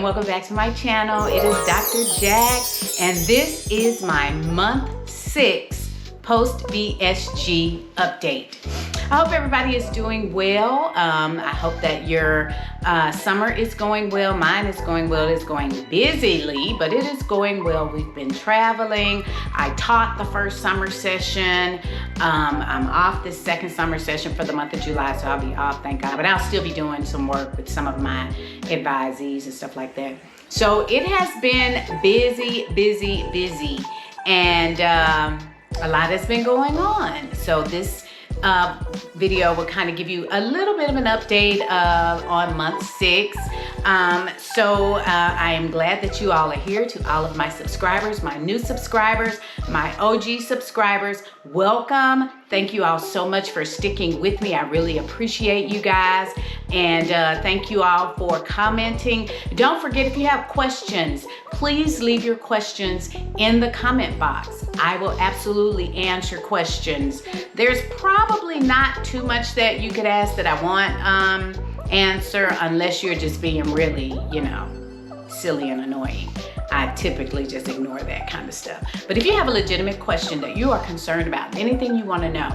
welcome back to my channel. It is Dr. Jack, and this is my month 6 post VSG update. I hope everybody is doing well. I hope that your summer is going well. Mine is going well. It's going busily, but it is going well. We've been traveling. I taught the first summer session. I'm off this second summer session for the month of July, so I'll be off, thank God. But I'll still be doing some work with some of my advisees and stuff like that. So it has been busy, and a lot has been going on. So this video will kind of give you a little bit of an update on month 6. I am glad that you all are here. To all of my subscribers, my new subscribers, my OG subscribers, welcome. Thank you all so much for sticking with me. I really appreciate you guys. And thank you all for commenting. Don't forget, if you have questions, please leave your questions in the comment box. I will absolutely answer questions. There's probably not too much that you could ask that I won't answer, unless you're just being really, silly and annoying. I typically just ignore that kind of stuff. But if you have a legitimate question that you are concerned about, anything you want to know,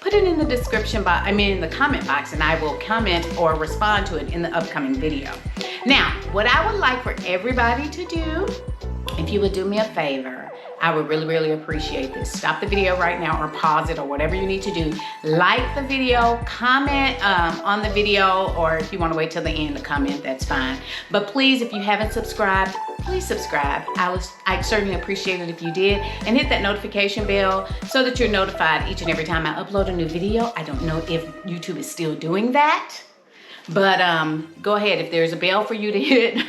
put it in the description box, in the comment box, and I will comment or respond to it in the upcoming video. Now, what I would like for everybody to do, if you would do me a favor, I would really appreciate this. Stop the video right now or pause it or whatever you need to do. Like the video, comment on the video, or if you want to wait till the end to comment, that's fine. But please, if you haven't subscribed, please subscribe. I'd certainly appreciate it if you did. And hit that notification bell so that you're notified each and every time I upload a new video. I don't know if YouTube is still doing that, but go ahead. If there's a bell for you to hit,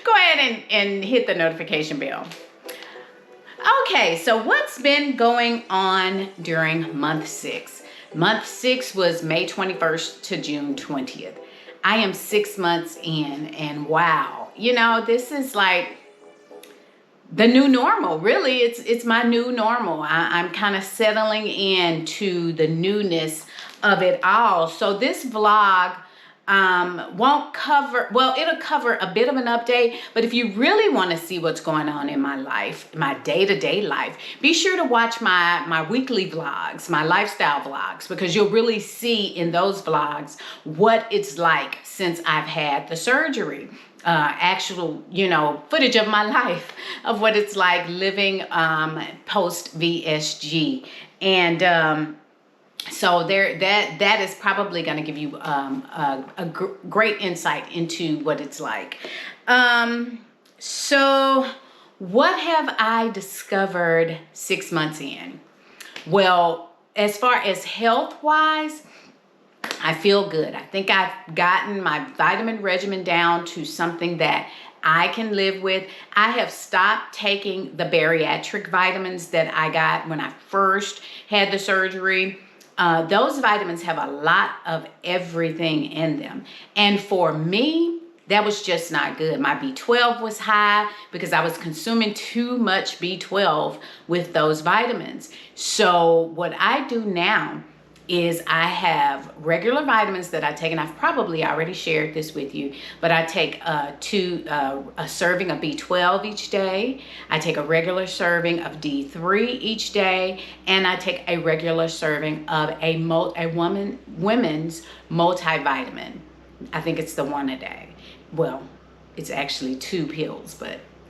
go ahead and hit the notification bell. Okay, so what's been going on during month 6? Month 6 was May 21st to June 20th. I am 6 months in, and wow, this is like the new normal. Really, it's my new normal. I'm kind of settling into the newness of it all. So this vlog won't cover, it'll cover a bit of an update, but if you really want to see what's going on in my life, my day-to-day life, be sure to watch my weekly vlogs, my lifestyle vlogs, because you'll really see in those vlogs what it's like since I've had the surgery. Actual, footage of my life, of what it's like living post VSG. And so that is probably going to give you a great insight into what it's like. So what have I discovered 6 months in? Well, as far as health-wise, I feel good. I think I've gotten my vitamin regimen down to something that I can live with. I have stopped taking the bariatric vitamins that I got when I first had the surgery. Those vitamins have a lot of everything in them. And for me, that was just not good. My B12 was high because I was consuming too much B12 with those vitamins. So what I do now is I have regular vitamins that I take, and I've probably already shared this with you, but I take a serving of B12 each day. I take a regular serving of D3 each day, and I take a regular serving of a women's multivitamin. I think it's the one a day. Well, it's actually 2 pills,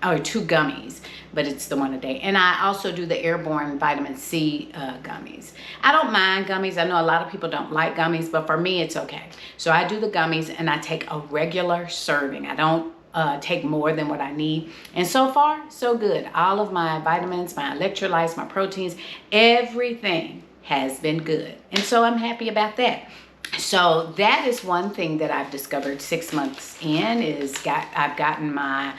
or 2 gummies, but it's the one a day. And I also do the airborne vitamin C gummies. I don't mind gummies. I know a lot of people don't like gummies, but for me, it's okay. So I do the gummies, and I take a regular serving. I don't take more than what I need. And so far, so good. All of my vitamins, my electrolytes, my proteins, everything has been good. And so I'm happy about that. So that is one thing that I've discovered 6 months in, I've gotten my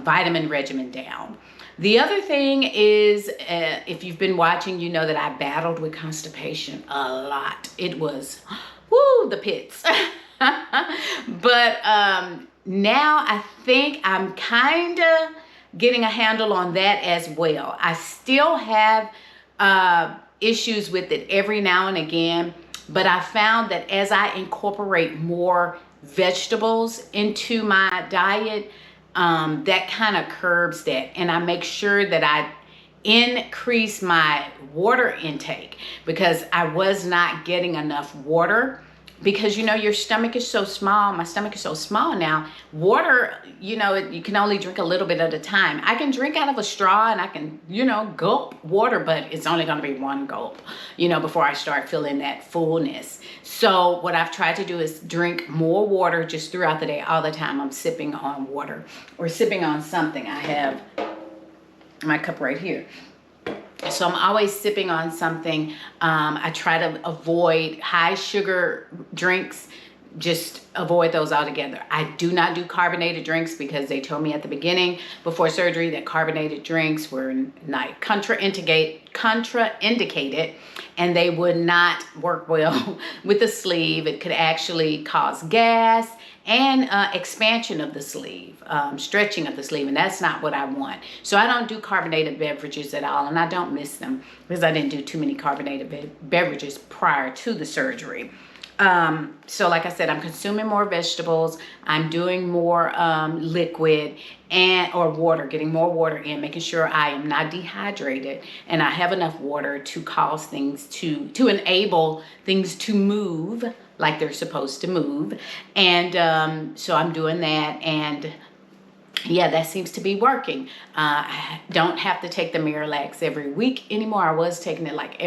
vitamin regimen down. The other thing is, if you've been watching, you know that I battled with constipation a lot. It was, woo, the pits. But now I think I'm kind of getting a handle on that as well. I still have issues with it every now and again, but I found that as I incorporate more vegetables into my diet, that kind of curbs that. And I make sure that I increase my water intake, because I was not getting enough water. Because, you know, your stomach is so small. My stomach is so small now. Water, you know, you can only drink a little bit at a time. I can drink out of a straw and I can, you know, gulp water, but it's only going to be one gulp, you know, before I start feeling that fullness. So what I've tried to do is drink more water just throughout the day. All the time I'm sipping on water or sipping on something. I have my cup right here. So I'm always sipping on something. I try to avoid high sugar drinks, just avoid those altogether. I do not do carbonated drinks because they told me at the beginning before surgery that carbonated drinks were not contraindicated, and they would not work well with the sleeve. It could actually cause gas and expansion of the sleeve, stretching of the sleeve, and that's not what I want. So I don't do carbonated beverages at all, and I don't miss them because I didn't do too many carbonated beverages prior to the surgery. So like I said, I'm consuming more vegetables. I'm doing more liquid or water, getting more water in, making sure I am not dehydrated and I have enough water to cause things to enable things to move like they're supposed to move. And so I'm doing that, and yeah, that seems to be working. I don't have to take the Miralax every week anymore. I was taking it like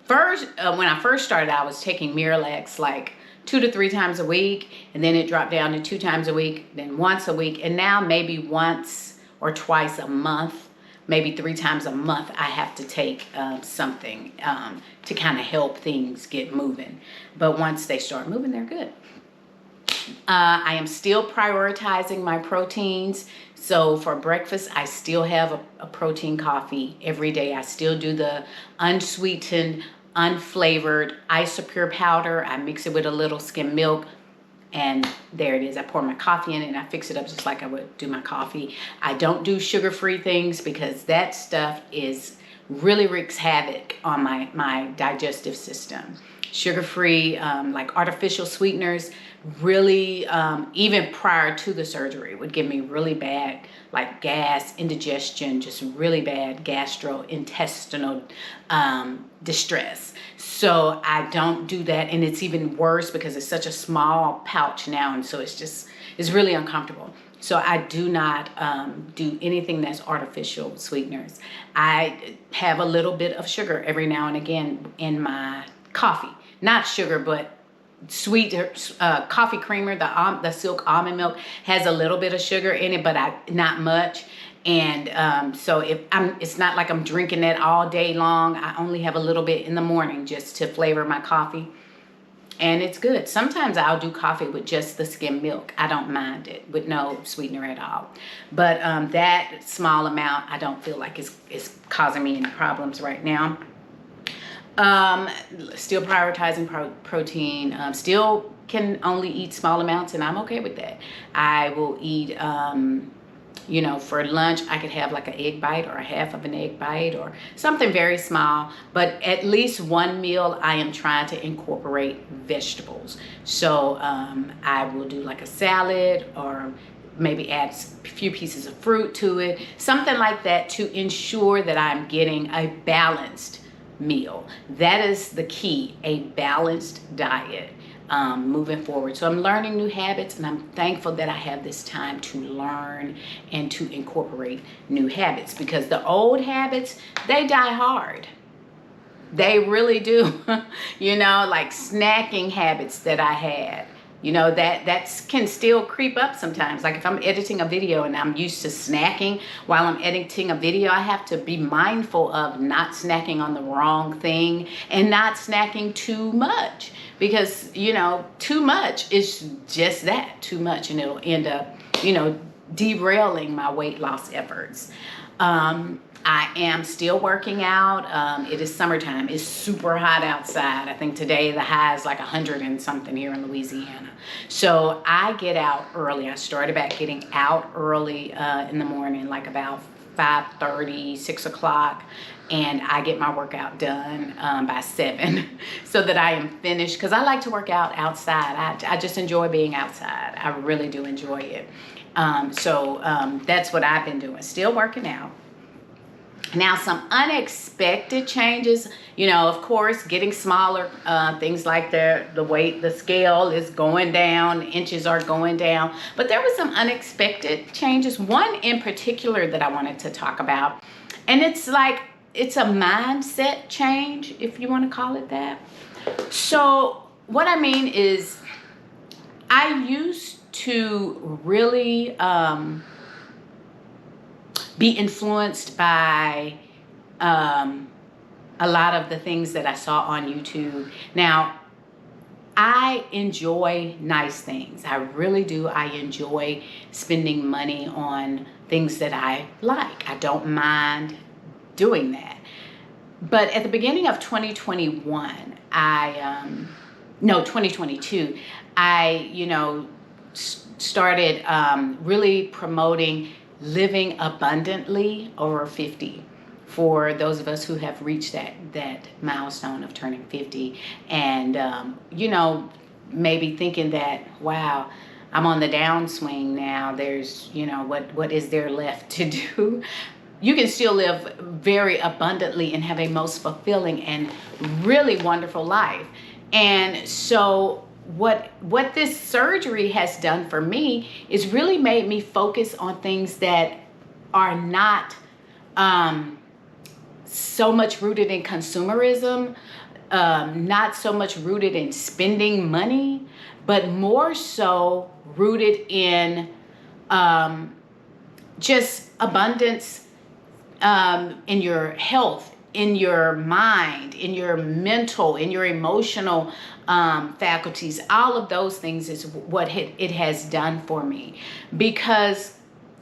first, when I first started, I was taking Miralax like 2 to 3 times a week, and then it dropped down to 2 times a week, then once a week, and now maybe once or twice a month, maybe 3 times a month, I have to take something to kind of help things get moving. But once they start moving, they're good. I am still prioritizing my proteins. So for breakfast, I still have a protein coffee every day. I still do the unsweetened, unflavored Isopure powder. I mix it with a little skim milk, and there it is. I pour my coffee in it and I fix it up just like I would do my coffee. I don't do sugar-free things because that stuff really wreaks havoc on my digestive system. Sugar-free, like artificial sweeteners, really, even prior to the surgery, would give me really bad, like gas, indigestion, just really bad gastrointestinal distress. So I don't do that, and it's even worse because it's such a small pouch now, and so it's really uncomfortable. So I do not do anything that's artificial sweeteners. I have a little bit of sugar every now and again in my coffee. Not sugar, but sweet coffee creamer. The Silk almond milk has a little bit of sugar in it, but not much. And so it's not like I'm drinking it all day long. I only have a little bit in the morning just to flavor my coffee, and it's good. Sometimes I'll do coffee with just the skim milk. I don't mind it with no sweetener at all. But that small amount, I don't feel like it's causing me any problems right now. Still prioritizing protein. Still can only eat small amounts, and I'm okay with that. I will eat, you know, for lunch, I could have like an egg bite or a half of an egg bite or something very small, but at least one meal I am trying to incorporate vegetables. So I will do like a salad, or maybe add a few pieces of fruit to it, something like that, to ensure that I'm getting a balanced meal. That is the key, a balanced diet moving forward. So I'm learning new habits, and I'm thankful that I have this time to learn and to incorporate new habits, because the old habits, they die hard. They really do. You know, like snacking habits that I had, you know, that can still creep up sometimes. Like if I'm editing a video and I'm used to snacking while I'm editing a video, I have to be mindful of not snacking on the wrong thing and not snacking too much, because, you know, too much is just that, too much, and it'll end up, you know, derailing my weight loss efforts. I am still working out. It is summertime. It's super hot outside. I think today the high is like 100 and something here in Louisiana. So I get out early. I started back getting out early in the morning, like about 5:30, 6 o'clock, and I get my workout done by 7 so that I am finished, because I like to work out outside. I just enjoy being outside. I really do enjoy it. That's what I've been doing, still working out. Now, some unexpected changes, you know, of course, getting smaller, things like the weight, the scale is going down, inches are going down, but there were some unexpected changes. One in particular that I wanted to talk about, and it's a mindset change, if you want to call it that. So what I mean is, I used to really, be influenced by a lot of the things that I saw on YouTube. Now, I enjoy nice things. I really do. I enjoy spending money on things that I like. I don't mind doing that. But at the beginning of 2021, 2022, I, started really promoting living abundantly over 50, for those of us who have reached that milestone of turning 50, and maybe thinking that, wow, I'm on the downswing now, there's, what is there left to do? You can still live very abundantly and have a most fulfilling and really wonderful life. And so what this surgery has done for me is really made me focus on things that are not so much rooted in consumerism, not so much rooted in spending money, but more so rooted in just abundance in your health, in your mind, in your mental, in your emotional faculties. All of those things is what it has done for me. Because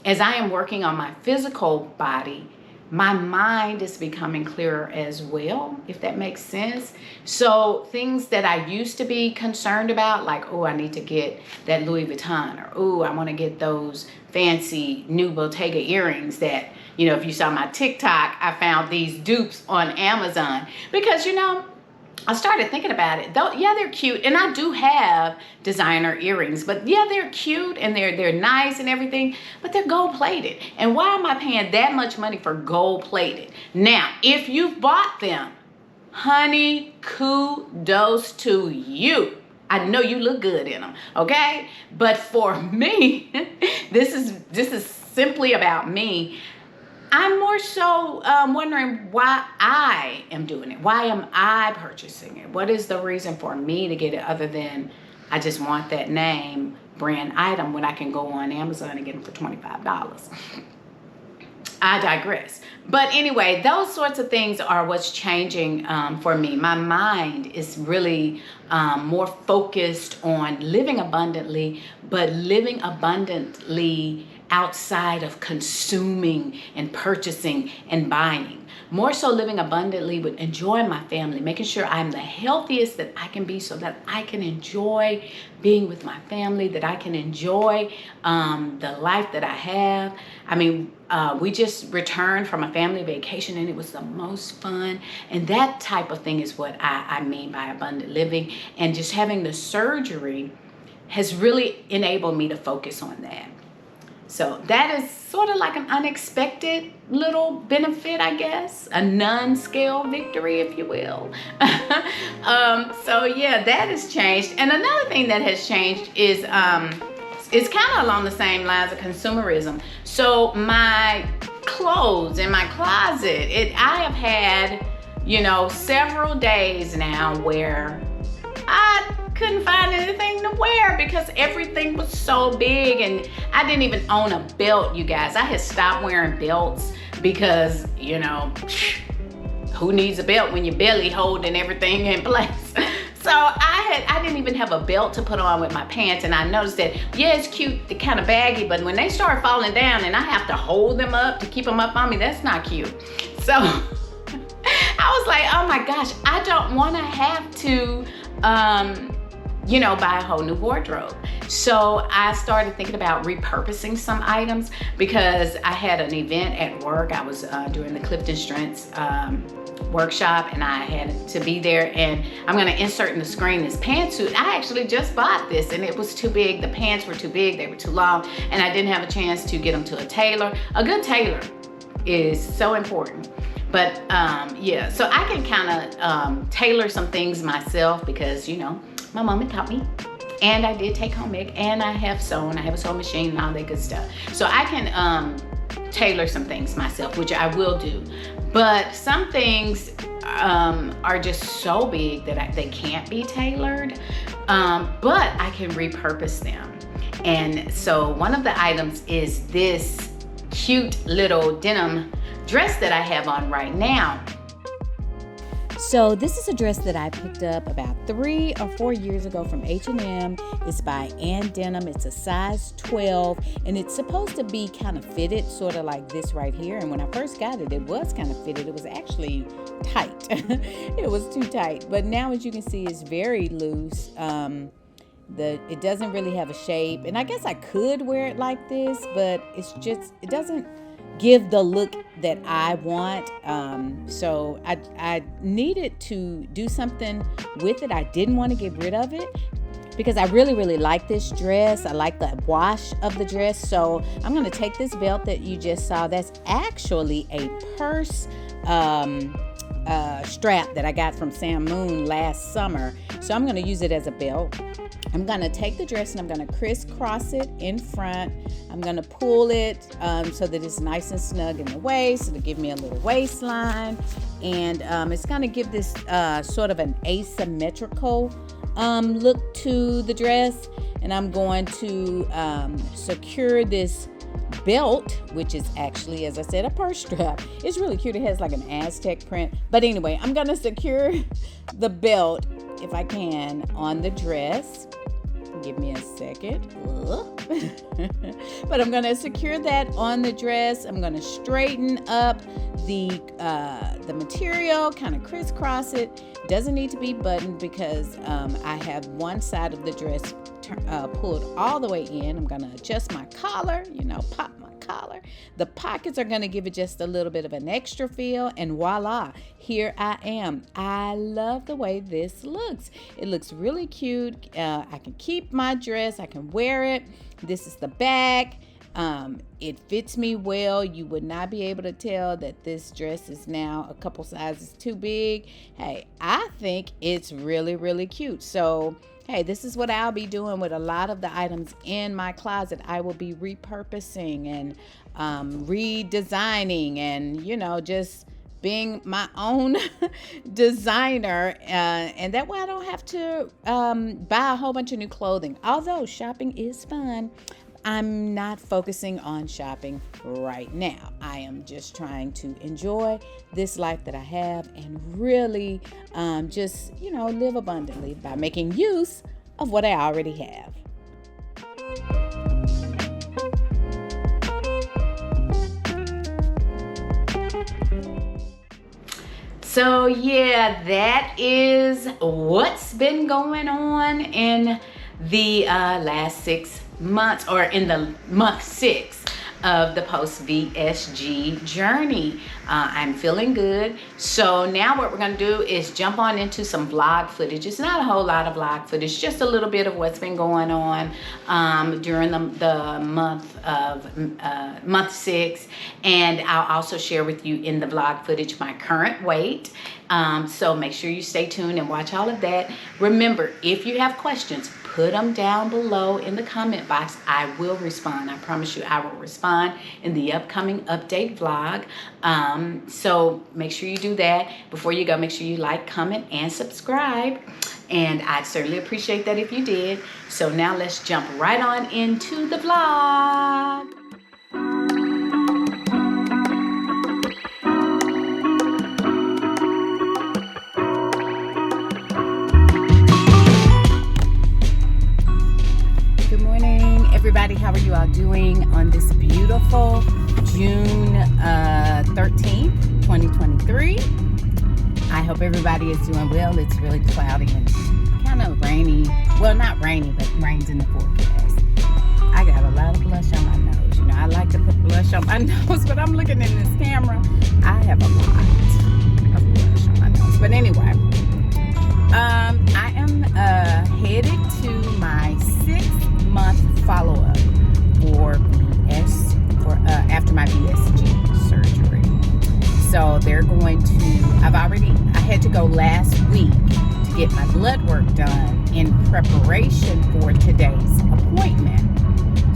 as I am working on my physical body, my mind is becoming clearer as well, if that makes sense. So things that I used to be concerned about, like, oh, I need to get that Louis Vuitton, or oh, I want to get those fancy new Bottega earrings that, if you saw my TikTok, I found these dupes on Amazon. Because, I started thinking about it. Though, yeah, they're cute, and I do have designer earrings, but yeah, they're cute and they're nice and everything, but they're gold plated. And why am I paying that much money for gold plated? Now, if you've bought them, honey, kudos to you. I know you look good in them, okay? But for me, this is simply about me. I'm more so wondering why I am doing it. Why am I purchasing it? What is the reason for me to get it, other than I just want that name brand item when I can go on Amazon and get them for $25? I digress. But anyway, those sorts of things are what's changing for me. My mind is really more focused on living abundantly, but living abundantly outside of consuming and purchasing and buying. More so living abundantly with enjoying my family, making sure I'm the healthiest that I can be so that I can enjoy being with my family, that I can enjoy the life that I have. I mean, we just returned from a family vacation and it was the most fun. And that type of thing is what I mean by abundant living. And just having the surgery has really enabled me to focus on that. So that is sort of like an unexpected little benefit, I guess, a non-scale victory, if you will. So yeah, that has changed. And another thing that has changed is it's kind of along the same lines of consumerism. So my clothes in my closet, I have had, several days now where I couldn't find anything to wear because everything was so big, and I didn't even own a belt, you guys. I had stopped wearing belts because, who needs a belt when your belly holding everything in place? So I didn't even have a belt to put on with my pants, and I noticed that, yeah, it's cute, they're kind of baggy, but when they start falling down and I have to hold them up to keep them up on me, that's not cute. So I was like, oh my gosh, I don't want to have to buy a whole new wardrobe. So I started thinking about repurposing some items because I had an event at work. I was doing the Clifton Strengths workshop, and I had to be there, and I'm going to insert in the screen this pantsuit. I actually just bought this, and it was too big. The pants were too big, they were too long, and I didn't have a chance to get them to a tailor. A good tailor is so important. But yeah, so I can kind of tailor some things myself because, my mama taught me, and I did take home ec, and I have a sewing machine and all that good stuff. So I can tailor some things myself, which I will do. But some things are just so big that they can't be tailored, but I can repurpose them. And so one of the items is this cute little denim dress that I have on right now. So this is a dress that I picked up about 3 or 4 years ago from H&M. It's by Ann Denim. It's a size 12, and it's supposed to be kind of fitted, sort of like this right here. And when I first got it, it was kind of fitted. It was actually tight. It was too tight. But now, as you can see, it's very loose. It doesn't really have a shape, and I guess I could wear it like this, but it doesn't give the look that I want. So I needed to do something with it. I didn't want to get rid of it because I really, really like this dress. I like the wash of the dress. So I'm going to take this belt that you just saw. That's actually a purse strap that I got from Sam Moon last summer. So I'm going to use it as a belt. I'm going to take the dress and I'm going to crisscross it in front. I'm going to pull it so that it's nice and snug in the waist. It'll give me a little waistline. And it's going to give this sort of an asymmetrical look to the dress. And I'm going to secure this belt, which is actually, as I said, a purse strap. It's really cute. It has like an Aztec print. But anyway, I'm going to secure the belt, if I can, on the dress. Give me a second. But I'm going to secure that on the dress. I'm going to straighten up the material, kind of crisscross it. Doesn't need to be buttoned because I have one side of the dress pulled all the way in. I'm going to adjust my collar, pop my collar. The pockets are going to give it just a little bit of an extra feel, and voila, here I am. I love the way this looks. It looks really cute. I can keep my dress. I can wear it. This is the back. It fits me well. You would not be able to tell that this dress is now a couple sizes too big. Hey, I think it's really, really cute. So, hey, this is what I'll be doing with a lot of the items in my closet. I will be repurposing and redesigning and, just being my own designer. And that way I don't have to buy a whole bunch of new clothing. Although shopping is fun, I'm not focusing on shopping right now. I am just trying to enjoy this life that I have and really just, live abundantly by making use of what I already have. So yeah, that is what's been going on in the last 6 months, or in the month 6 of the post VSG journey. I'm feeling good. So now what we're going to do is jump on into some vlog footage. It's not a whole lot of vlog footage, just a little bit of what's been going on during the month 6. And I'll also share with you in the vlog footage my current weight. So make sure you stay tuned and watch all of that. Remember, if you have questions, put them down below in the comment box. I will respond. I promise you I will respond in the upcoming update vlog. So make sure you do that. Before you go, make sure you like, comment, and subscribe. And I'd certainly appreciate that if you did. So now let's jump right on into the vlog. Everybody, how are you all doing on this beautiful June 13th, 2023? I hope everybody is doing well. It's really cloudy and kind kind of rainy. Well, not rainy, but rains in the forecast. I got a lot of blush on my nose. You know, I like to put blush on my nose, but I'm looking in this camera. I have a lot of blush on my nose. But anyway, I am headed to my 6-month follow-up after my VSG surgery. So they're going to, I had to go last week to get my blood work done in preparation for today's appointment.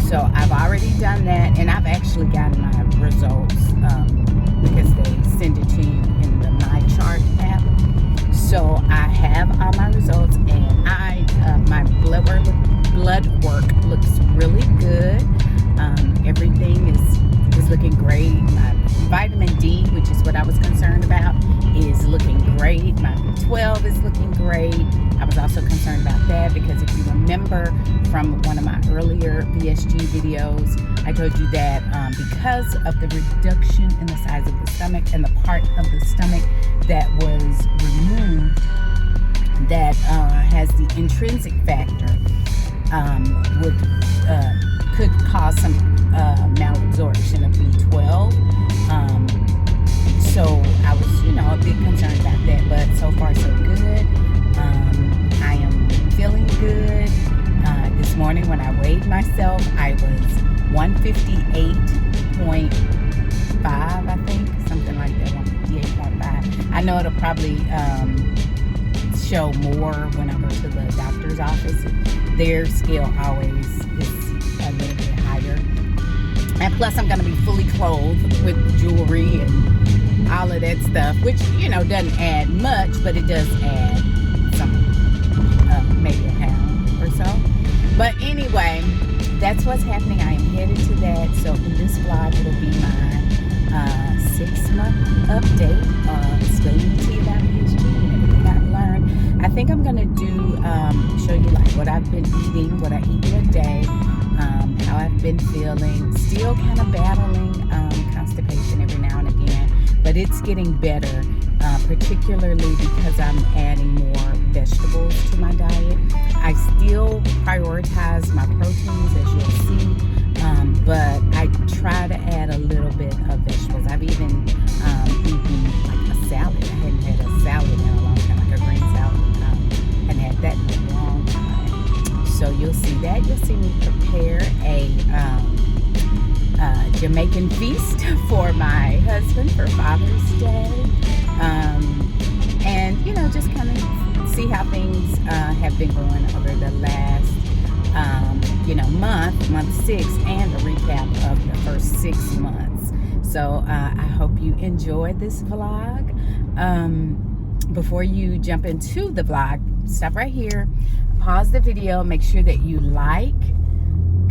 So I've already done that, and I've actually gotten my results because they send it to you in the My Chart app. So I have all my results, and my blood work looks really good. Everything is looking great. My vitamin D, which is what I was concerned about, is looking great. My B12 is looking great. I was also concerned about that because if you remember from one of my earlier VSG videos, I told you that because of the reduction in the size of the stomach and the part of the stomach that was removed that has the intrinsic factor could cause some malabsorption of B12. So I was, a bit concerned about that, but so far so good. I am feeling good. This morning when I weighed myself, I was 158.5, I think, something like that, 158.5. I know it'll probably show more when I go to the doctor's office. Their scale always is a little bit higher. And plus I'm going to be fully clothed with jewelry and all of that stuff, which, doesn't add much, but it does add some, maybe a pound or so. But anyway, that's what's happening. I am headed to that. So in this vlog, it'll be my 6-month update, spilling the tea about VSG and everything I've learned. I think I'm going to show you like what I've been eating, what I eat in a day, how I've been feeling, still kind of battling constipation every now and again, but it's getting better, particularly because I'm adding more vegetables to my diet. I still prioritize my proteins, as you'll see, but I try to add a little bit of vegetables. I've even eaten like a salad. I hadn't had a salad in a long time, like a green salad. Hadn't had that in a long time. So you'll see that. You'll see me prepare a Jamaican feast for my husband for Father's Day. And, just kind of see how things have been going over the last, month 6, and a recap of the first 6 months. So I hope you enjoyed this vlog. Before you jump into the vlog, stop right here, pause the video, make sure that you like,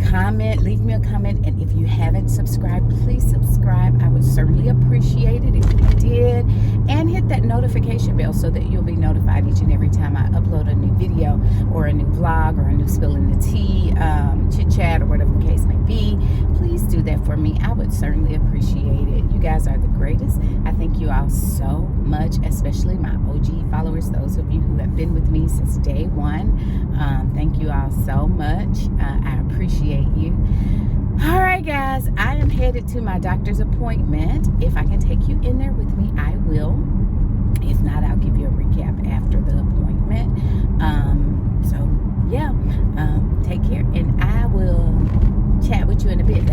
comment, leave me a comment, and if you haven't subscribed, please subscribe. I would certainly appreciate it if you did, and hit that notification bell so that you'll be notified each and every time I upload a new video or a new vlog or a new spill in the tea, chit chat, or whatever the case may be. Please do that for me. I would certainly appreciate it. You guys are the greatest. I thank you all so much, especially my OG followers, those of you who have been with me since day one. Thank you all so much. I appreciate you. All right, guys, I am headed to my doctor's appointment. If I can take you in there with me, I will. If not, I'll give you a recap after the appointment. Take care, and I will chat with you in a bit.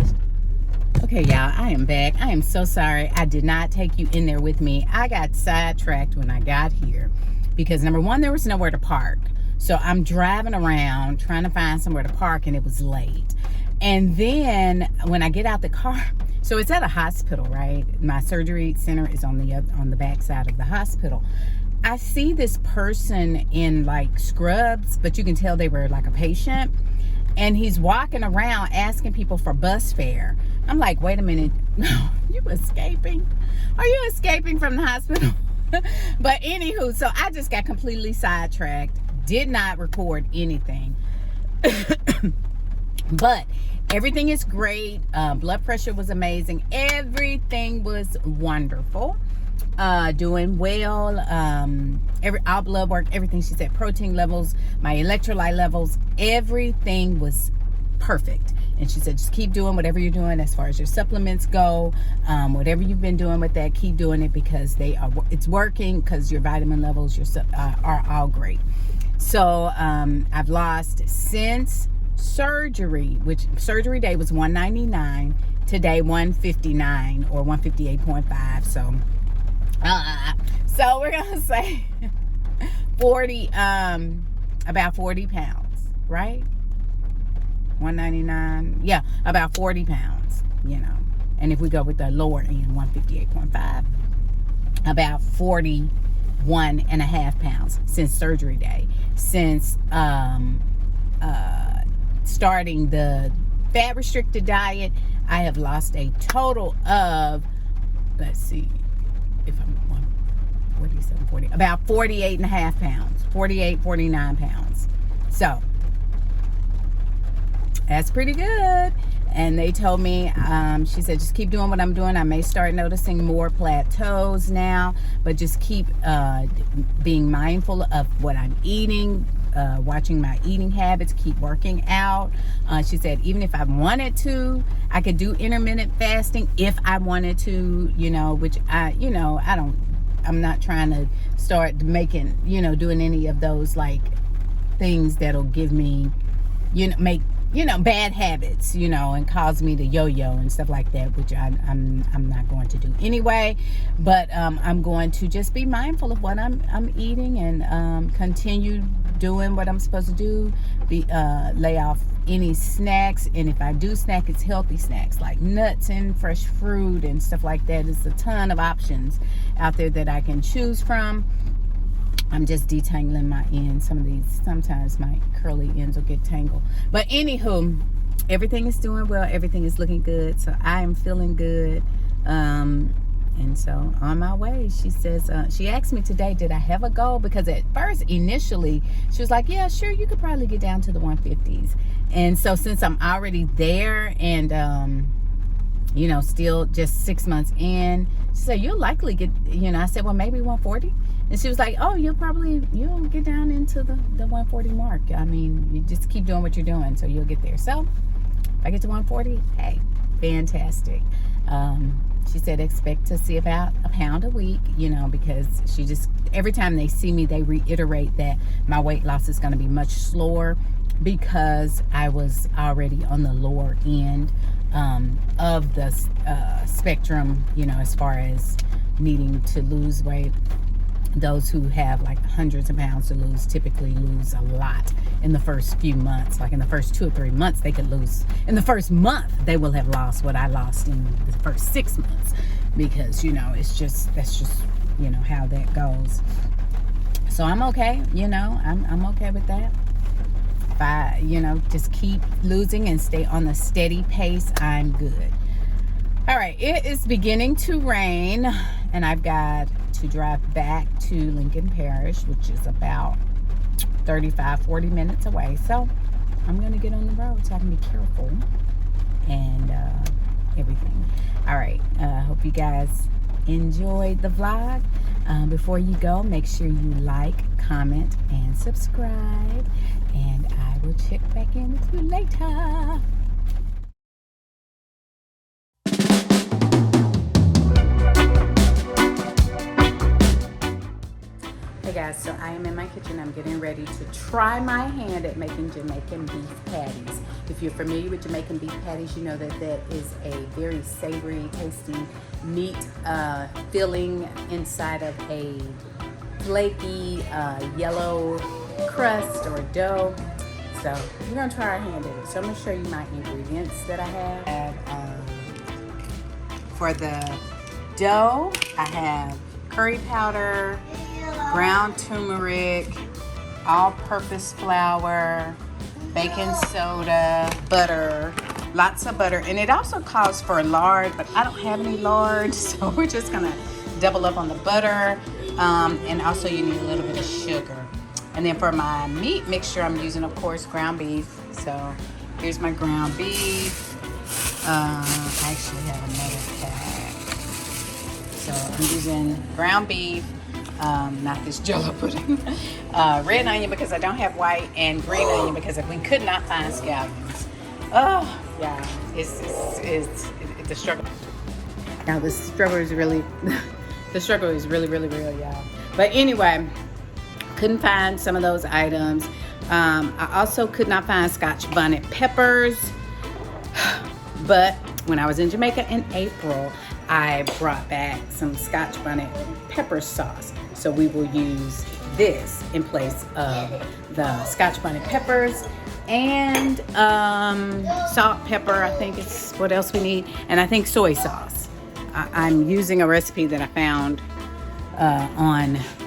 Okay, y'all, I am back. I am so sorry I did not take you in there with me. I got sidetracked when I got here because, number one, there was nowhere to park. So I'm driving around trying to find somewhere to park, and it was late. And then when I get out the car, so it's at a hospital, right? My surgery center is on the back side of the hospital. I see this person in like scrubs, but you can tell they were like a patient. And he's walking around asking people for bus fare. I'm like, wait a minute. You escaping? Are you escaping from the hospital? But anywho, so I just got completely sidetracked. Did not record anything. But everything is great. Blood pressure was amazing. Everything was wonderful. doing well. All blood work, everything. She said protein levels, my electrolyte levels, everything was perfect. And she said, just keep doing whatever you're doing as far as your supplements go. Whatever you've been doing with that, keep doing it, because it's working, because your vitamin levels are all great. So I've lost since surgery, which surgery day was 199, today 159 or 158.5. So we're gonna say 40, about 40 pounds, right? 199, yeah, about 40 pounds, you know. And if we go with the lower end, 158.5, about 41.5 pounds since surgery day. Since starting the fat restricted diet, I have lost a total of, let's see, if I'm 147, 40, about 48.5 pounds, 49 pounds. So that's pretty good. And they told me, she said, just keep doing what I'm doing. I may start noticing more plateaus now, but just keep being mindful of what I'm eating, watching my eating habits, keep working out. She said, even if I wanted to, I could do intermittent fasting if I wanted to, you know, which I'm not trying to start making, you know, doing any of those like things that'll give me, make bad habits, and cause me to yo-yo and stuff like that, which I'm not going to do anyway. But I'm going to just be mindful of what I'm eating and continue doing what I'm supposed to do. Lay off any snacks, and if I do snack, it's healthy snacks like nuts and fresh fruit and stuff like that. There's a ton of options out there that I can choose from. I'm just detangling my ends. Sometimes my curly ends will get tangled. But anywho, everything is doing well. Everything is looking good. So I am feeling good. And so on my way, she says, she asked me today, did I have a goal? Because at first, initially, she was like, yeah, sure, you could probably get down to the 150s. And so since I'm already there and, still just 6 months in, she said, you'll likely get, I said, well, maybe 140. And she was like, oh, you'll get down into the 140 mark. I mean, you just keep doing what you're doing, so you'll get there. So if I get to 140, hey, fantastic. She said, expect to see about a pound a week, because she just, every time they see me, they reiterate that my weight loss is going to be much slower because I was already on the lower end of the spectrum, as far as needing to lose weight. Those who have like hundreds of pounds to lose typically lose a lot in the first few months. Like in the first 2 or 3 months, they could lose. In the first month, they will have lost what I lost in the first 6 months, because that's just how that goes. So I'm okay. I'm okay with that. If I just keep losing and stay on the steady pace, I'm good. All right, it is beginning to rain, and I've got to drive back to Lincoln Parish, which is about 35-40 minutes away. So I'm gonna get on the road so I can be careful and everything. All right, hope you guys enjoyed the vlog. Before you go, make sure you like, comment, and subscribe, and I will check back in with you later. Hey guys, so I am in my kitchen. I'm getting ready to try my hand at making Jamaican beef patties. If you're familiar with Jamaican beef patties, you know that is a very savory, tasty meat filling inside of a flaky yellow crust or dough. So we're gonna try our hand at it. So I'm gonna show you my ingredients that I have. For the dough, I have curry powder, ground turmeric, all-purpose flour, baking soda, butter, lots of butter. And it also calls for lard, but I don't have any lard, so we're just gonna double up on the butter. And also you need a little bit of sugar. And then for my meat mixture, I'm using, of course, ground beef. So here's my ground beef. I actually have another pack. So I'm using ground beef, not this Jell-O pudding, red onion because I don't have white, and green onion because we could not find scallions. Oh, yeah, it's a struggle. Now the struggle is really, really real, y'all. But anyway, couldn't find some of those items. I also could not find scotch bonnet peppers, but when I was in Jamaica in April, I brought back some scotch bonnet pepper sauce. So we will use this in place of the scotch bonnet peppers, and salt, pepper, I think it's what else we need, and I think soy sauce. I'm using a recipe that I found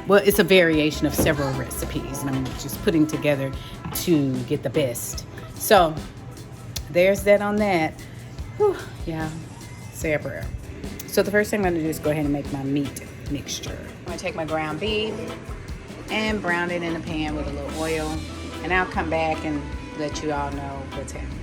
well, it's a variation of several recipes, and I'm just putting together to get the best. So there's that on that. Whew, yeah, say a prayer. So the first thing I'm going to do is go ahead and make my meat mixture. I'm going to take my ground beef and brown it in a pan with a little oil, and I'll come back and let you all know what's happening.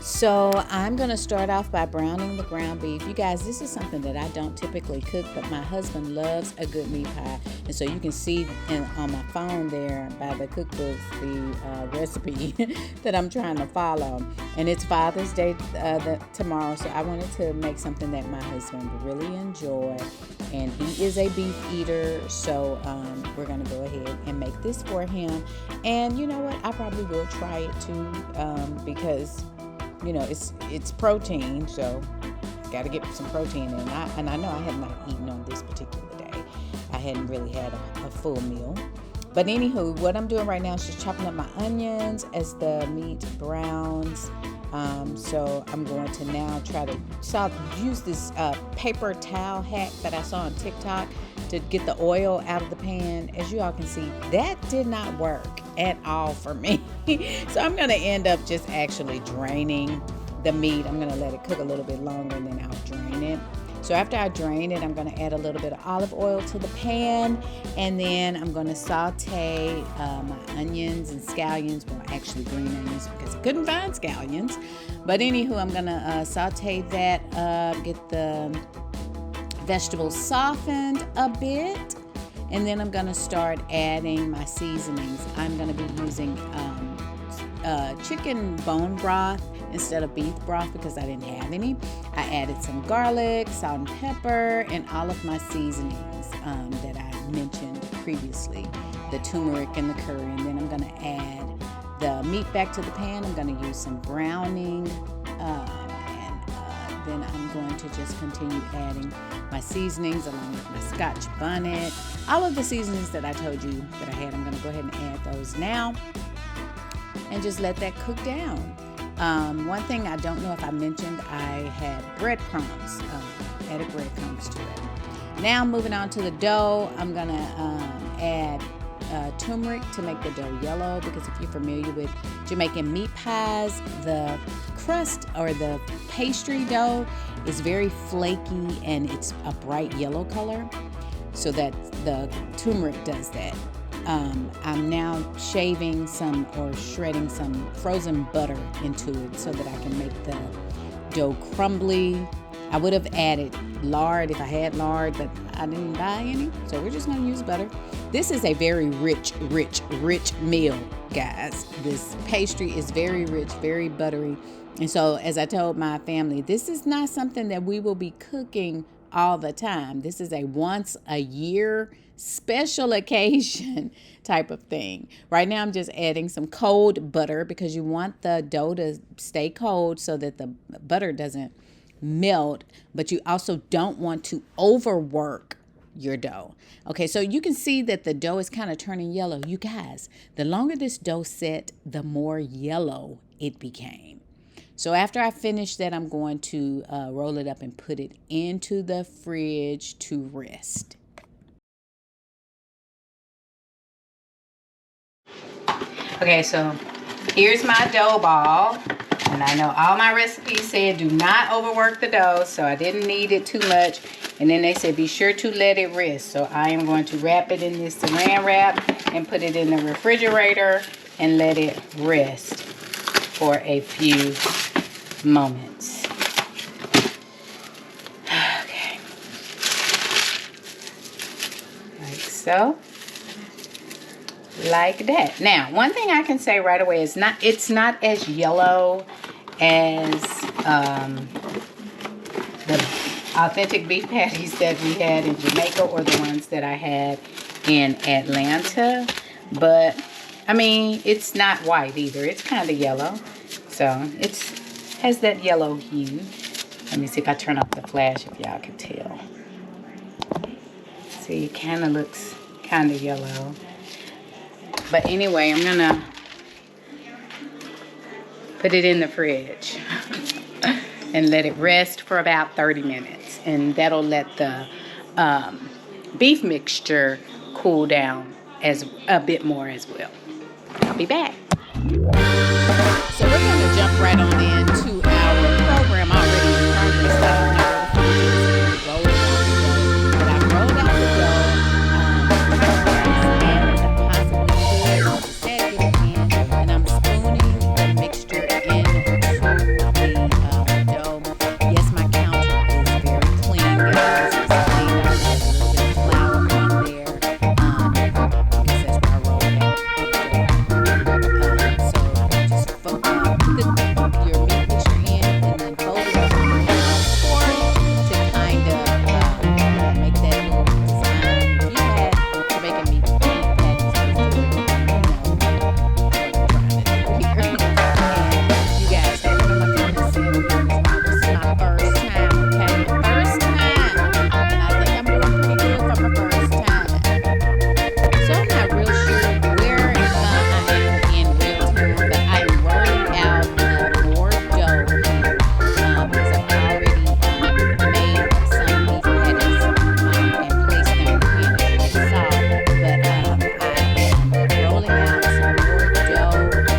So I'm going to start off by browning the ground beef. You guys, this is something that I don't typically cook, but my husband loves a good meat pie. And so you can see on my phone there by the cookbook the recipe that I'm trying to follow. And it's Father's Day tomorrow, so I wanted to make something that my husband would really enjoy. And he is a beef eater, so we're going to go ahead and make this for him. And you know what? I probably will try it too, because you know, it's protein, so got to get some protein in. And I know I had not eaten on this particular day. I hadn't really had a full meal. But anywho, what I'm doing right now is just chopping up my onions as the meat browns. So I'm going to now try to use this paper towel hack that I saw on TikTok to get the oil out of the pan. As you all can see, that did not work at all for me. So I'm going to end up just actually draining the meat. I'm going to let it cook a little bit longer, and then I'll drain it. So after I drain it, I'm going to add a little bit of olive oil to the pan, and then I'm going to saute my onions and scallions. Well, actually green onions, because I couldn't find scallions. But anywho, I'm going to saute that up, get the vegetables softened a bit, and then I'm going to start adding my seasonings. I'm going to be using chicken bone broth instead of beef broth because I didn't have any. I added some garlic, salt and pepper, and all of my seasonings that I mentioned previously, the turmeric and the curry. And then I'm going to add the meat back to the pan. I'm going to use some browning, and then I'm going to just continue adding my seasonings along with my scotch bonnet. All of the seasonings that I told you that I had, I'm going to go ahead and add those now and just let that cook down. One thing I don't know if I mentioned, I had breadcrumbs, added breadcrumbs to it. Now moving on to the dough, I'm going to add turmeric to make the dough yellow, because if you're familiar with Jamaican meat pies, the crust or the pastry dough is very flaky and it's a bright yellow color, so that the turmeric does that. I'm now shaving some or shredding some frozen butter into it so that I can make the dough crumbly. I would have added lard if I had lard, but I didn't buy any, so we're just going to use butter. This is a very rich meal, guys. This pastry is very rich, very buttery. And so, as I told my family, this is not something that we will be cooking all the time. This is a once a year special occasion type of thing. Right now I'm just adding some cold butter because you want the dough to stay cold so that the butter doesn't melt, but you also don't want to overwork your dough. Okay, so you can see that the dough is kind of turning yellow. You guys, the longer this dough set, the more yellow it became. So after I finish that, I'm going to roll it up and put it into the fridge to rest. Okay, so here's my dough ball. And I know all my recipes said do not overwork the dough, so I didn't need it too much. And then they said be sure to let it rest. So I am going to wrap it in this saran wrap and put it in the refrigerator and let it rest for a few moments. Okay. So, like that. Now, one thing I can say right away is it's not as yellow as the authentic beef patties that we had in Jamaica or the ones that I had in Atlanta. But, I mean, it's not white either. It's kind of yellow. So, it has that yellow hue. Let me see if I turn off the flash if y'all can tell. See, it kind of looks kind of yellow. But anyway, I'm going to put it in the fridge and let it rest for about 30 minutes. And that'll let the beef mixture cool down a bit more as well. I'll be back. So we're going to jump right on into our program already in progress. But I rolled out the dough, set it in, and I'm spooning the mixture into the dough. Yes, my counter is very clean, guys. It's clean. There's a little bit of flour on there, because that's where I rolled it out. So just put your meat mixture in, and then fold it over and pour it to kind of make that little design. If you had Jamaican beef patties, what I'm trying to do here. And you guys, that's what I'm going to say. This is my first time, okay? My first time. And I think I'm doing pretty good for my first time. So I'm not real sure where I am in real time, but I'm rolling out more dough here because I've already made some beef patties and placed them in the pan as you saw. But I am rolling out some more dough.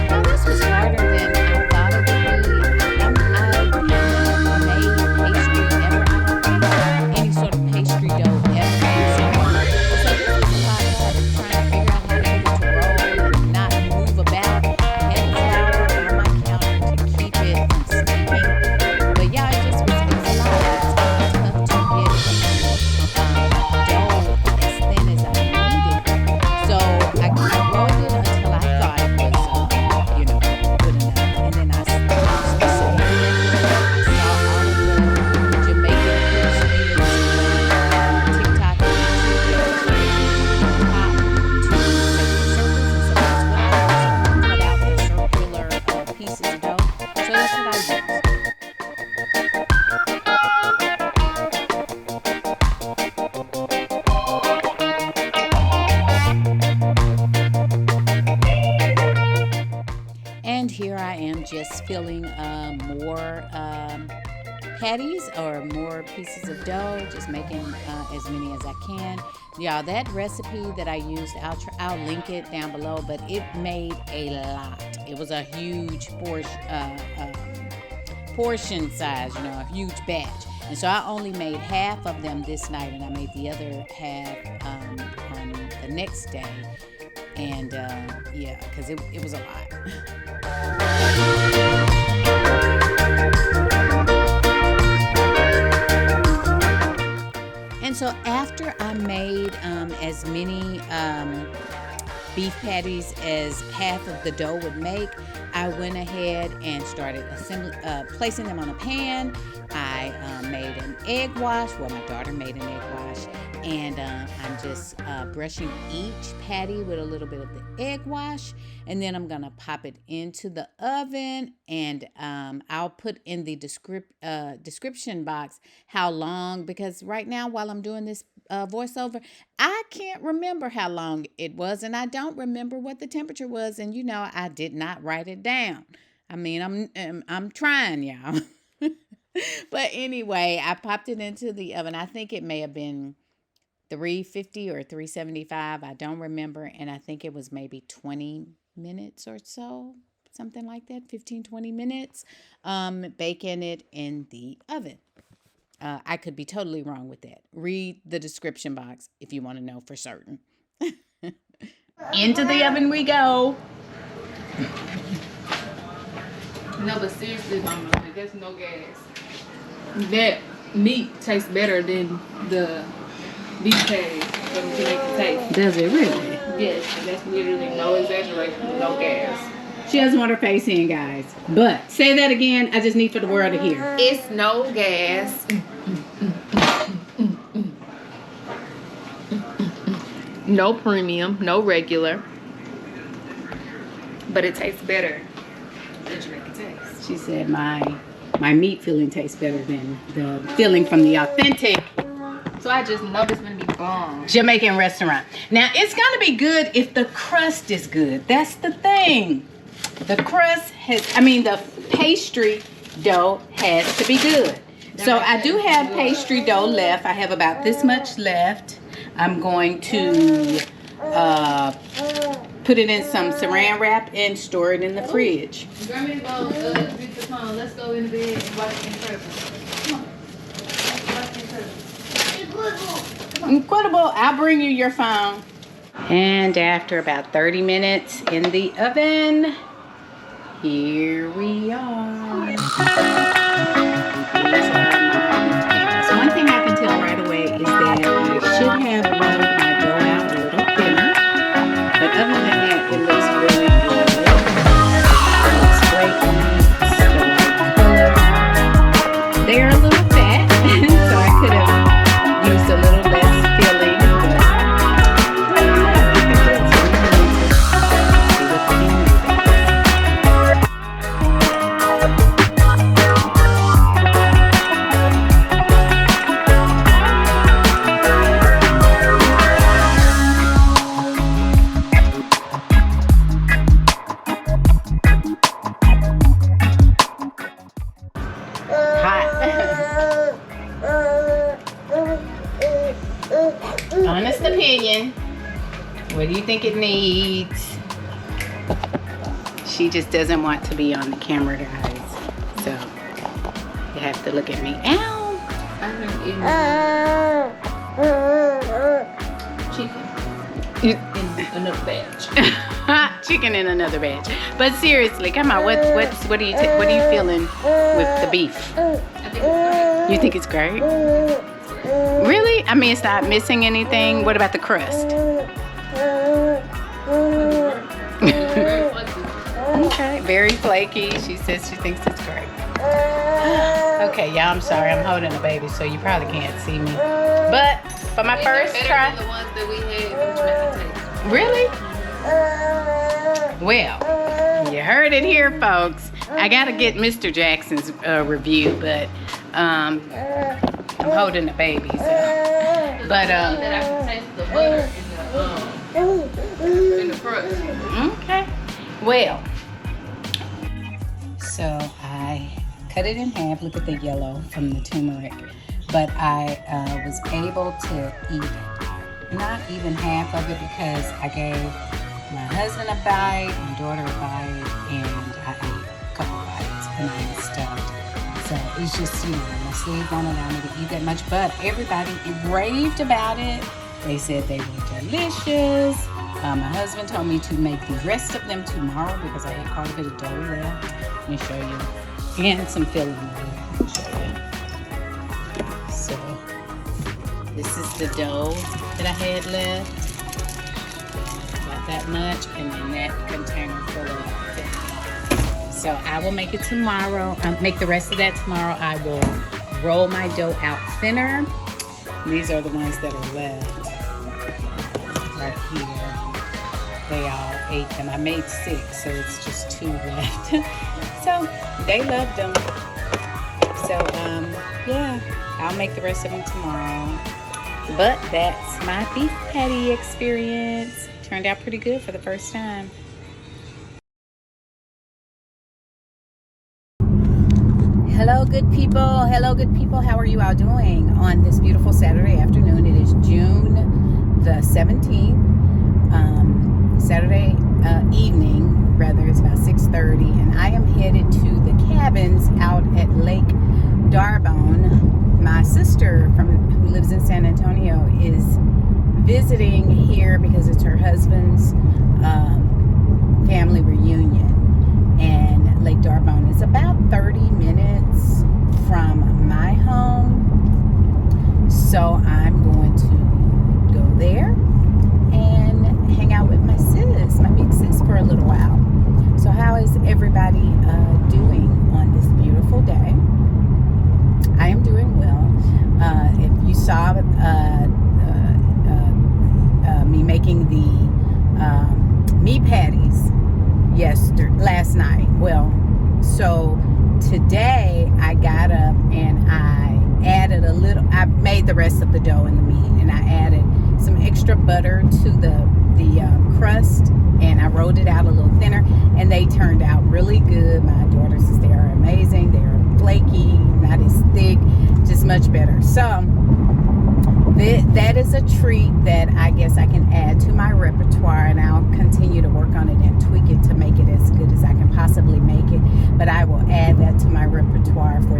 Now this was harder than I thought it would be. I haven't made pastry ever. I don't think any sort of pastry dough ever. So this was a lot harder trying to figure out how to get it to roll and not move about. I had the flour on my counter to keep it from sticking. But yeah, it's a lot. It's tough to get the dough as thin as I needed. So I rolled it until I thought it was, good enough. And then I specifically saw all of the Jamaican videos, TikTok and YouTube videos, pop to make the circles, and so that's what I cut out the circular pieces of dough. So that's what I used. And here I am just filling more patties or more pieces of dough, just making as many as I can. Y'all, that recipe that I used, I'll link it down below, but it made a lot. It was a huge portion size, a huge batch. And so I only made half of them this night, and I made the other half on the next day. And yeah, because it was a lot. And so after I made as many beef patties as half of the dough would make, I went ahead and started placing them on a pan. I made an egg wash. Well, my daughter made an egg wash. And I'm just brushing each patty with a little bit of the egg wash. And then I'm going to pop it into the oven. And I'll put in the description box how long. Because right now, while I'm doing this voiceover, I can't remember how long it was. And I don't remember what the temperature was. And, I did not write it down. I mean, I'm trying, y'all. But anyway, I popped it into the oven. I think it may have been 350 or 375. I don't remember. And I think it was maybe 20 minutes or so, something like that, 15, 20 minutes, baking it in the oven. I could be totally wrong with that. Read the description box if you want to know for certain. Into the oven we go. No, but seriously, Mama, there's no gas. That meat tastes better than the beef patties. for the Jamaican taste. Does it really? Yes, that's literally no exaggeration, no gas. She doesn't want her face in, guys. But say that again. I just need for the world to hear. It's no gas. No premium, no regular. But it tastes better than Jamaican taste. She said my meat filling tastes better than the filling from the authentic So I just know it's gonna be bomb. Jamaican restaurant. Now it's gonna be good if the crust is good. That's the thing. The crust the pastry dough has to be good. So I do have pastry dough left. I have about this much left. I'm going to put it in some saran wrap and store it in the fridge. Grab me the bowl, drink the phone. Let's go in the bed and watch Incredible. Come on. Watch Incredible. Incredible. I'll bring you your phone. And after about 30 minutes in the oven, here we are. So one thing I can tell right away is that I should have rolled my dough out a little thinner. But other than that, it looks really good. It looks great. It's the right color. They're a little fat, so I could have used a little less filling, but I don't know. I think it does. So we're going to see what the end is. Honest opinion. What do you think it needs? She just doesn't want to be on the camera, guys. So you have to look at me. Ow! I think chicken in another batch. Chicken in another batch. But seriously, come on. What are you feeling with the beef? I think it's great. You think it's great? Really? I mean, it's not missing anything. What about the crust? Very flaky. Okay, very flaky. She says she thinks it's great. Okay, y'all, I'm sorry. I'm holding a baby, so you probably can't see me. But for my first Better try. than the ones that we had from Jamaican taste. Really? Well, you heard it here, folks. I gotta get Mr. Jackson's review, but I'm holding the baby, so. But that I can taste the butter in the crust. okay. Well, so I cut it in half. Look at the yellow from the turmeric. But I was able to eat not even half of it because I gave my husband a bite, my daughter a bite, and I ate a couple bites and I was stuffed. So it's just, my sleeve won't allow me to eat that much, but everybody raved about it. They said they were delicious. My husband told me to make the rest of them tomorrow because I had quite a bit of dough left. Let me show you. And some filling left. Let me show you. So this is the dough that I had left. About that much, and then that container full of filling. So I will make it tomorrow. Make the rest of that tomorrow. I will roll my dough out thinner. These are the ones that are left right here. They all ate them. I made 6, so it's just 2 left. So they loved them. So yeah, I'll make the rest of them tomorrow. But that's my beef patty experience. Turned out pretty good for the first time. Hello, good people. Hello, good people. How are you all doing on this beautiful Saturday afternoon? It is June the 17th. Saturday evening, rather, it's about 6:30, and I am headed to the cabins out at Lake D'Arbonne. My sister who lives in San Antonio is visiting here because it's her husband's family reunion, and Lake D'Arbonne is about 30 minutes from my home, so I'm going to go there me making the meat patties last night. Well, so today I got up and I added I made the rest of the dough in the meat, and I added some extra butter to the crust, and I rolled it out a little thinner, and they turned out really good. My daughter says they are amazing. They are flaky, not as thick, just much better. So that is a treat that I guess I can add to my repertoire, and I'll continue to work on it and tweak it to make it as good as I can possibly make it. But I will add that to my repertoire for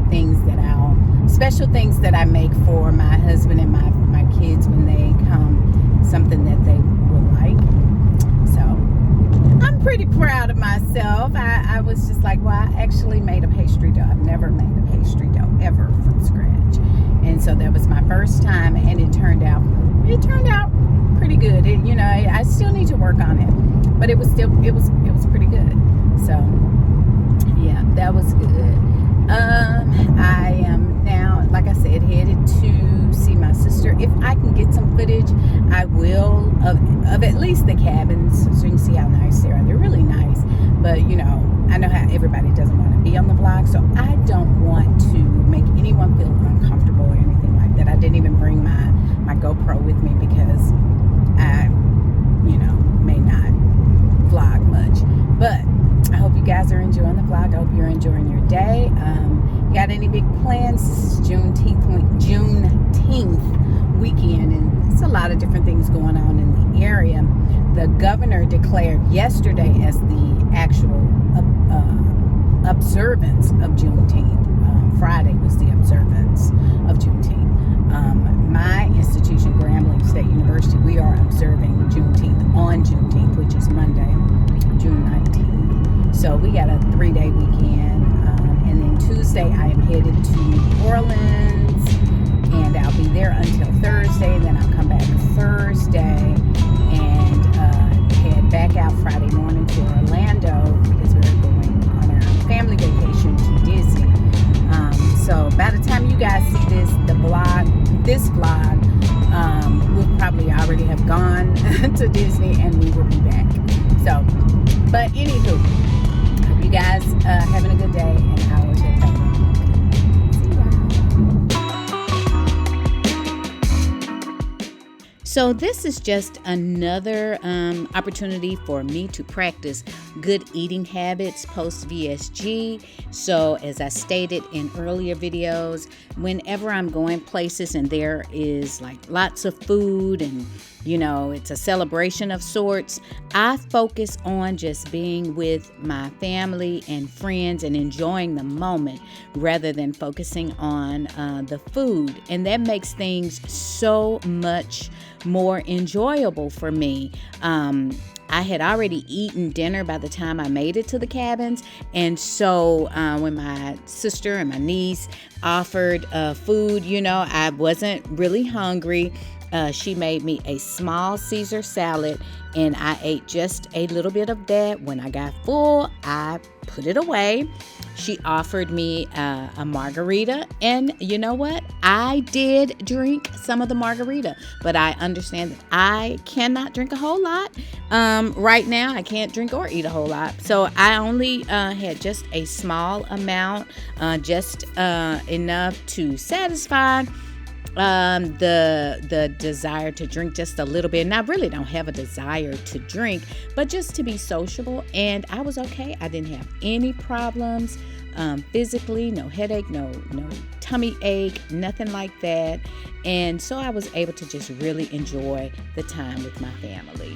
special things that I make for my husband and my kids when they come, something that they will like. So I'm pretty proud of myself. I was just like, well, I actually made a pastry dough. I've never made a pastry dough ever from scratch. And so that was my first time, and it turned out pretty good. I still need to work on it, but it was pretty good. So yeah, that was good. I am now, like I said, headed to see my sister. If I can get some footage, I will of at least the cabins, so you can see how nice they are. They're really nice, but I know how everybody doesn't want to be on the vlog, so I don't want to make anyone feel uncomfortable or anything like that. I didn't even bring my GoPro with me because I, may not vlog much. But I hope you guys are enjoying the vlog. I hope you're enjoying your day. Got any big plans? This is Juneteenth weekend, and it's a lot of different things going on in the area. The governor declared yesterday as the actual observance of Juneteenth. Friday was the observance of Juneteenth. My institution, Grambling State University, we are observing Juneteenth on Juneteenth, which is Monday, June 19th. So we got a 3-day weekend. And then Tuesday, I am headed to New Orleans, and I'll be there until Thursday. And then I'll come back Thursday and head back out Friday morning to Orlando because we're going on our family vacation to Disney. So by the time you guys see this vlog, we'll probably already have gone to Disney, and we will be back. So, but anywho, hope you guys having a good day, and I will check back in. So this is just another opportunity for me to practice good eating habits post VSG. So as I stated in earlier videos, whenever I'm going places and there is like lots of food and it's a celebration of sorts, I focus on just being with my family and friends and enjoying the moment rather than focusing on the food. And that makes things so much more enjoyable for me. I had already eaten dinner by the time I made it to the cabins. And so when my sister and my niece offered food, I wasn't really hungry. She made me a small Caesar salad, and I ate just a little bit of that. When I got full, I put it away. She offered me a margarita, and you know what? I did drink some of the margarita, but I understand that I cannot drink a whole lot. Right now, I can't drink or eat a whole lot. So I only had just a small amount, just enough to satisfy the desire to drink just a little bit. And I really don't have a desire to drink, but just to be sociable. And I was okay. I didn't have any problems physically, no headache, no tummy ache, nothing like that. And so I was able to just really enjoy the time with my family.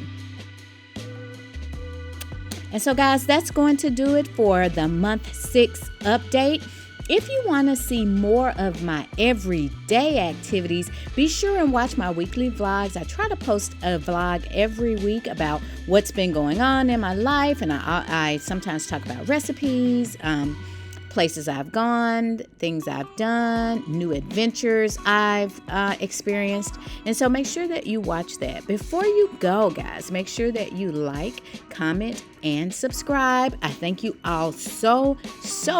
And so guys, that's going to do it for the month 6 update. If you want to see more of my everyday activities, be sure and watch my weekly vlogs. I try to post a vlog every week about what's been going on in my life, and I sometimes talk about recipes, places I've gone, things I've done, new adventures I've experienced. And so make sure that you watch that. Before you go, guys, make sure that you like, comment, and subscribe. I thank you all so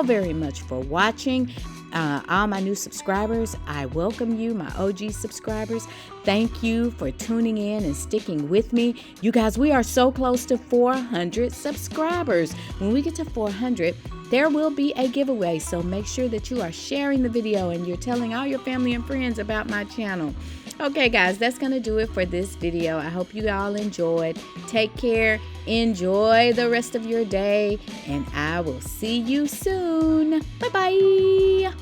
very much for watching. all my new subscribers, I welcome you, my OG subscribers. Thank you for tuning in and sticking with me. You guys, we are so close to 400 subscribers. When we get to 400, there will be a giveaway. So make sure that you are sharing the video and you're telling all your family and friends about my channel. Okay, guys, that's going to do it for this video. I hope you all enjoyed. Take care. Enjoy the rest of your day. And I will see you soon. Bye-bye.